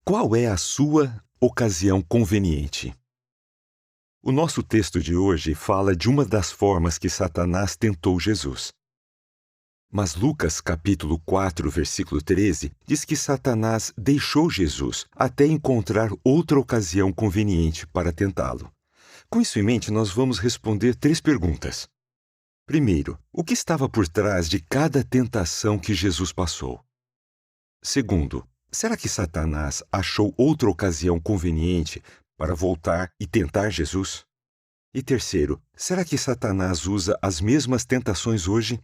Qual é a sua ocasião conveniente? O nosso texto de hoje fala de uma das formas que Satanás tentou Jesus. Mas Lucas, capítulo 4, versículo 13, diz que Satanás deixou Jesus até encontrar outra ocasião conveniente para tentá-lo. Com isso em mente, nós vamos responder 3 perguntas. Primeiro, o que estava por trás de cada tentação que Jesus passou? Segundo, será que Satanás achou outra ocasião conveniente para voltar e tentar Jesus? E terceiro, será que Satanás usa as mesmas tentações hoje?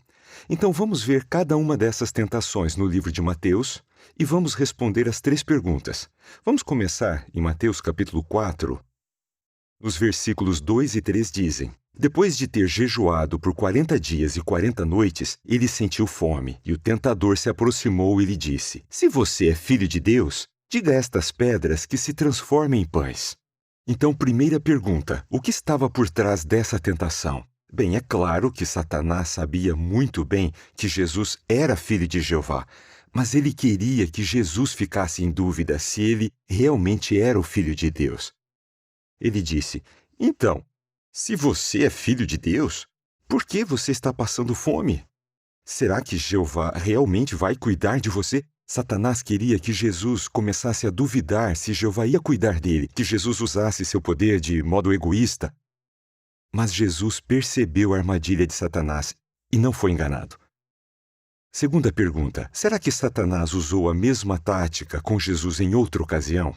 Então vamos ver cada uma dessas tentações no livro de Mateus e vamos responder as 3 perguntas. Vamos começar em Mateus capítulo 4. Os versículos 2 e 3 dizem: Depois de ter jejuado por 40 dias e 40 noites, ele sentiu fome, e o tentador se aproximou e lhe disse: Se você é filho de Deus, diga a estas pedras que se transformem em pães. Então, primeira pergunta: o que estava por trás dessa tentação? Bem, é claro que Satanás sabia muito bem que Jesus era filho de Jeová, mas ele queria que Jesus ficasse em dúvida se ele realmente era o filho de Deus. Ele disse: Então, se você é filho de Deus, por que você está passando fome? Será que Jeová realmente vai cuidar de você? Satanás queria que Jesus começasse a duvidar se Jeová ia cuidar dele, que Jesus usasse seu poder de modo egoísta. Mas Jesus percebeu a armadilha de Satanás e não foi enganado. Segunda pergunta: será que Satanás usou a mesma tática com Jesus em outra ocasião?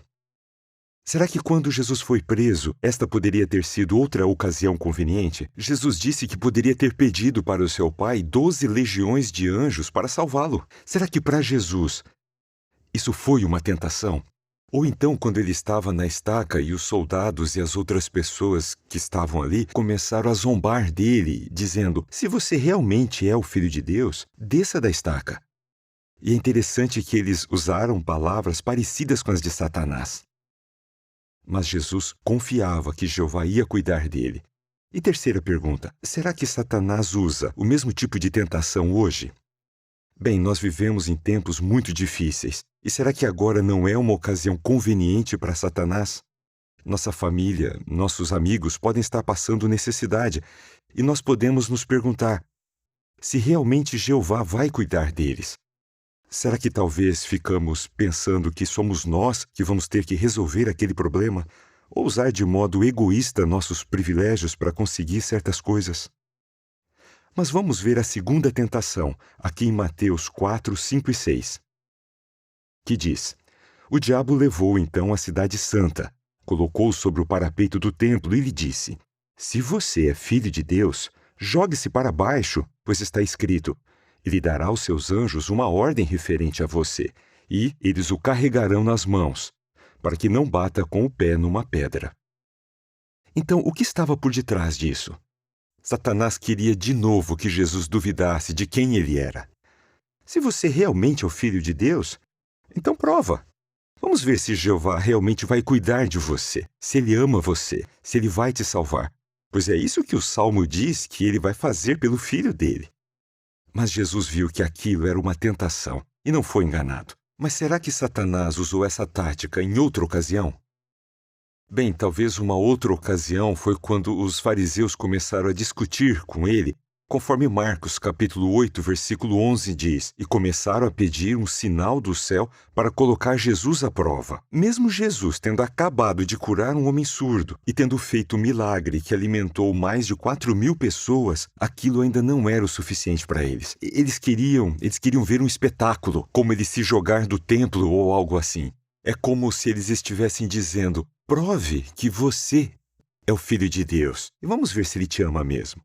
Será que quando Jesus foi preso, esta poderia ter sido outra ocasião conveniente? Jesus disse que poderia ter pedido para o seu pai 12 legiões de anjos para salvá-lo. Será que para Jesus isso foi uma tentação? Ou então, quando ele estava na estaca e os soldados e as outras pessoas que estavam ali começaram a zombar dele, dizendo: Se você realmente é o Filho de Deus, desça da estaca. E é interessante que eles usaram palavras parecidas com as de Satanás. Mas Jesus confiava que Jeová ia cuidar dele. E terceira pergunta: será que Satanás usa o mesmo tipo de tentação hoje? Bem, nós vivemos em tempos muito difíceis. E será que agora não é uma ocasião conveniente para Satanás? Nossa família, nossos amigos podem estar passando necessidade. E nós podemos nos perguntar se realmente Jeová vai cuidar deles. Será que talvez ficamos pensando que somos nós que vamos ter que resolver aquele problema? Ou usar de modo egoísta nossos privilégios para conseguir certas coisas? Mas vamos ver a segunda tentação, aqui em Mateus 4, 5 e 6. Que diz: O diabo levou então a cidade santa, colocou-o sobre o parapeito do templo e lhe disse: Se você é filho de Deus, jogue-se para baixo, pois está escrito: Ele dará aos seus anjos uma ordem referente a você, e eles o carregarão nas mãos, para que não bata com o pé numa pedra. Então, o que estava por detrás disso? Satanás queria de novo que Jesus duvidasse de quem ele era. Se você realmente é o Filho de Deus, então prova. Vamos ver se Jeová realmente vai cuidar de você, se ele ama você, se ele vai te salvar. Pois é isso que o Salmo diz que ele vai fazer pelo Filho dele. Mas Jesus viu que aquilo era uma tentação e não foi enganado. Mas será que Satanás usou essa tática em outra ocasião? Bem, talvez uma outra ocasião foi quando os fariseus começaram a discutir com ele, conforme Marcos capítulo 8, versículo 11 diz, e começaram a pedir um sinal do céu para colocar Jesus à prova. Mesmo Jesus tendo acabado de curar um homem surdo e tendo feito um milagre que alimentou mais de 4.000 pessoas, aquilo ainda não era o suficiente para eles. Eles queriam ver um espetáculo, como ele se jogar do templo ou algo assim. É como se eles estivessem dizendo: prove que você é o Filho de Deus. E vamos ver se ele te ama mesmo.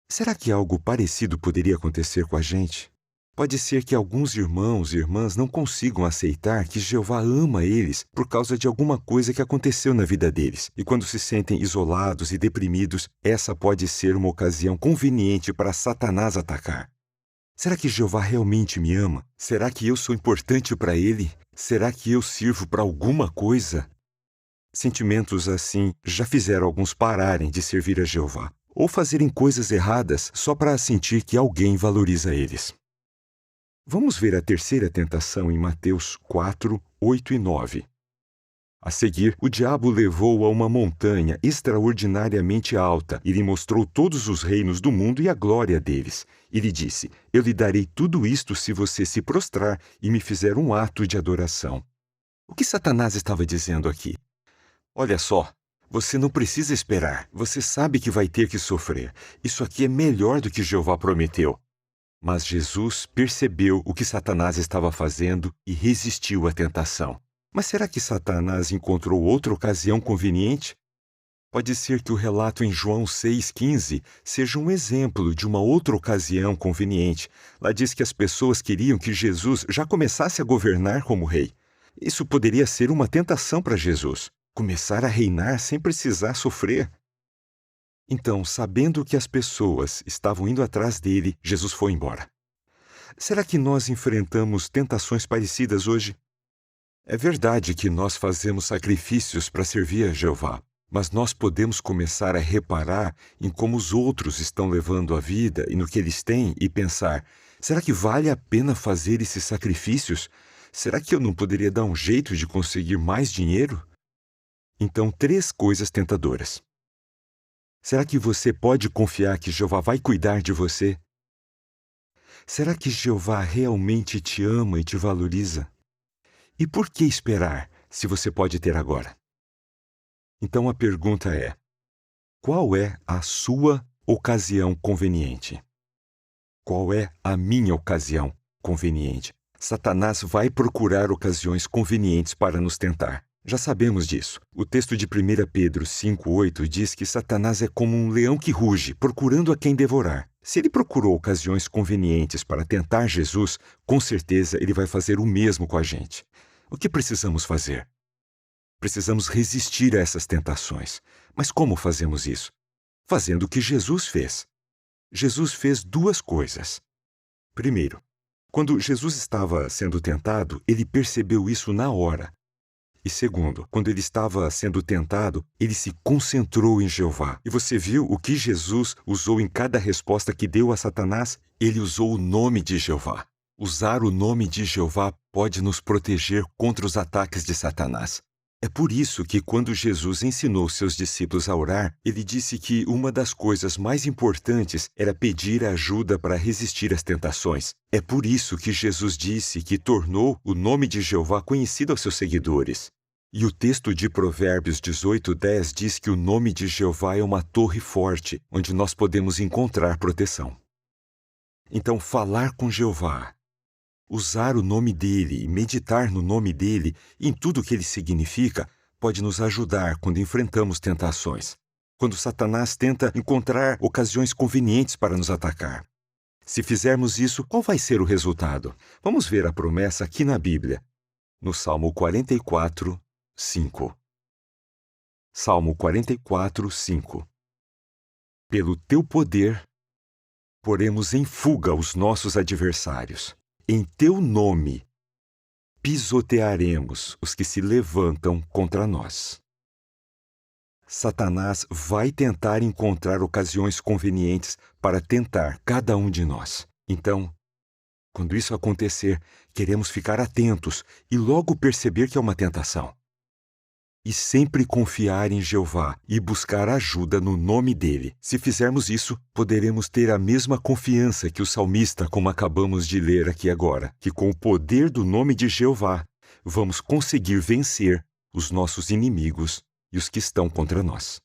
Será que algo parecido poderia acontecer com a gente? Pode ser que alguns irmãos e irmãs não consigam aceitar que Jeová ama eles por causa de alguma coisa que aconteceu na vida deles. E quando se sentem isolados e deprimidos, essa pode ser uma ocasião conveniente para Satanás atacar. Será que Jeová realmente me ama? Será que eu sou importante para ele? Será que eu sirvo para alguma coisa? Sentimentos assim já fizeram alguns pararem de servir a Jeová, ou fazerem coisas erradas só para sentir que alguém valoriza eles. Vamos ver a terceira tentação em Mateus 4, 8 e 9. A seguir, o diabo levou-o a uma montanha extraordinariamente alta e lhe mostrou todos os reinos do mundo e a glória deles. E lhe disse: Eu lhe darei tudo isto se você se prostrar e me fizer um ato de adoração. O que Satanás estava dizendo aqui? Olha só, você não precisa esperar. Você sabe que vai ter que sofrer. Isso aqui é melhor do que Jeová prometeu. Mas Jesus percebeu o que Satanás estava fazendo e resistiu à tentação. Mas será que Satanás encontrou outra ocasião conveniente? Pode ser que o relato em João 6,15 seja um exemplo de uma outra ocasião conveniente. Lá diz que as pessoas queriam que Jesus já começasse a governar como rei. Isso poderia ser uma tentação para Jesus, começar a reinar sem precisar sofrer. Então, sabendo que as pessoas estavam indo atrás dele, Jesus foi embora. Será que nós enfrentamos tentações parecidas hoje? É verdade que nós fazemos sacrifícios para servir a Jeová, mas nós podemos começar a reparar em como os outros estão levando a vida e no que eles têm e pensar: será que vale a pena fazer esses sacrifícios? Será que eu não poderia dar um jeito de conseguir mais dinheiro? Então, 3 coisas tentadoras. Será que você pode confiar que Jeová vai cuidar de você? Será que Jeová realmente te ama e te valoriza? E por que esperar, se você pode ter agora? Então a pergunta é: qual é a sua ocasião conveniente? Qual é a minha ocasião conveniente? Satanás vai procurar ocasiões convenientes para nos tentar. Já sabemos disso. O texto de 1 Pedro 5,8 diz que Satanás é como um leão que ruge, procurando a quem devorar. Se ele procurou ocasiões convenientes para tentar Jesus, com certeza ele vai fazer o mesmo com a gente. O que precisamos fazer? Precisamos resistir a essas tentações. Mas como fazemos isso? Fazendo o que Jesus fez. Jesus fez 2 coisas. Primeiro, quando Jesus estava sendo tentado, ele percebeu isso na hora. E segundo, quando ele estava sendo tentado, ele se concentrou em Jeová. E você viu o que Jesus usou em cada resposta que deu a Satanás? Ele usou o nome de Jeová. Usar o nome de Jeová pode nos proteger contra os ataques de Satanás. É por isso que, quando Jesus ensinou seus discípulos a orar, ele disse que uma das coisas mais importantes era pedir ajuda para resistir às tentações. É por isso que Jesus disse que tornou o nome de Jeová conhecido aos seus seguidores. E o texto de Provérbios 18:10 diz que o nome de Jeová é uma torre forte, onde nós podemos encontrar proteção. Então, falar com Jeová, usar o nome dele e meditar no nome dele e em tudo o que ele significa pode nos ajudar quando enfrentamos tentações, quando Satanás tenta encontrar ocasiões convenientes para nos atacar. Se fizermos isso, qual vai ser o resultado? Vamos ver a promessa aqui na Bíblia, no Salmo 44, 5. Salmo 44, 5. Pelo teu poder, poremos em fuga os nossos adversários. Em teu nome, pisotearemos os que se levantam contra nós. Satanás vai tentar encontrar ocasiões convenientes para tentar cada um de nós. Então, quando isso acontecer, queremos ficar atentos e logo perceber que é uma tentação. E sempre confiar em Jeová e buscar ajuda no nome dele. Se fizermos isso, poderemos ter a mesma confiança que o salmista, como acabamos de ler aqui agora, que com o poder do nome de Jeová, vamos conseguir vencer os nossos inimigos e os que estão contra nós.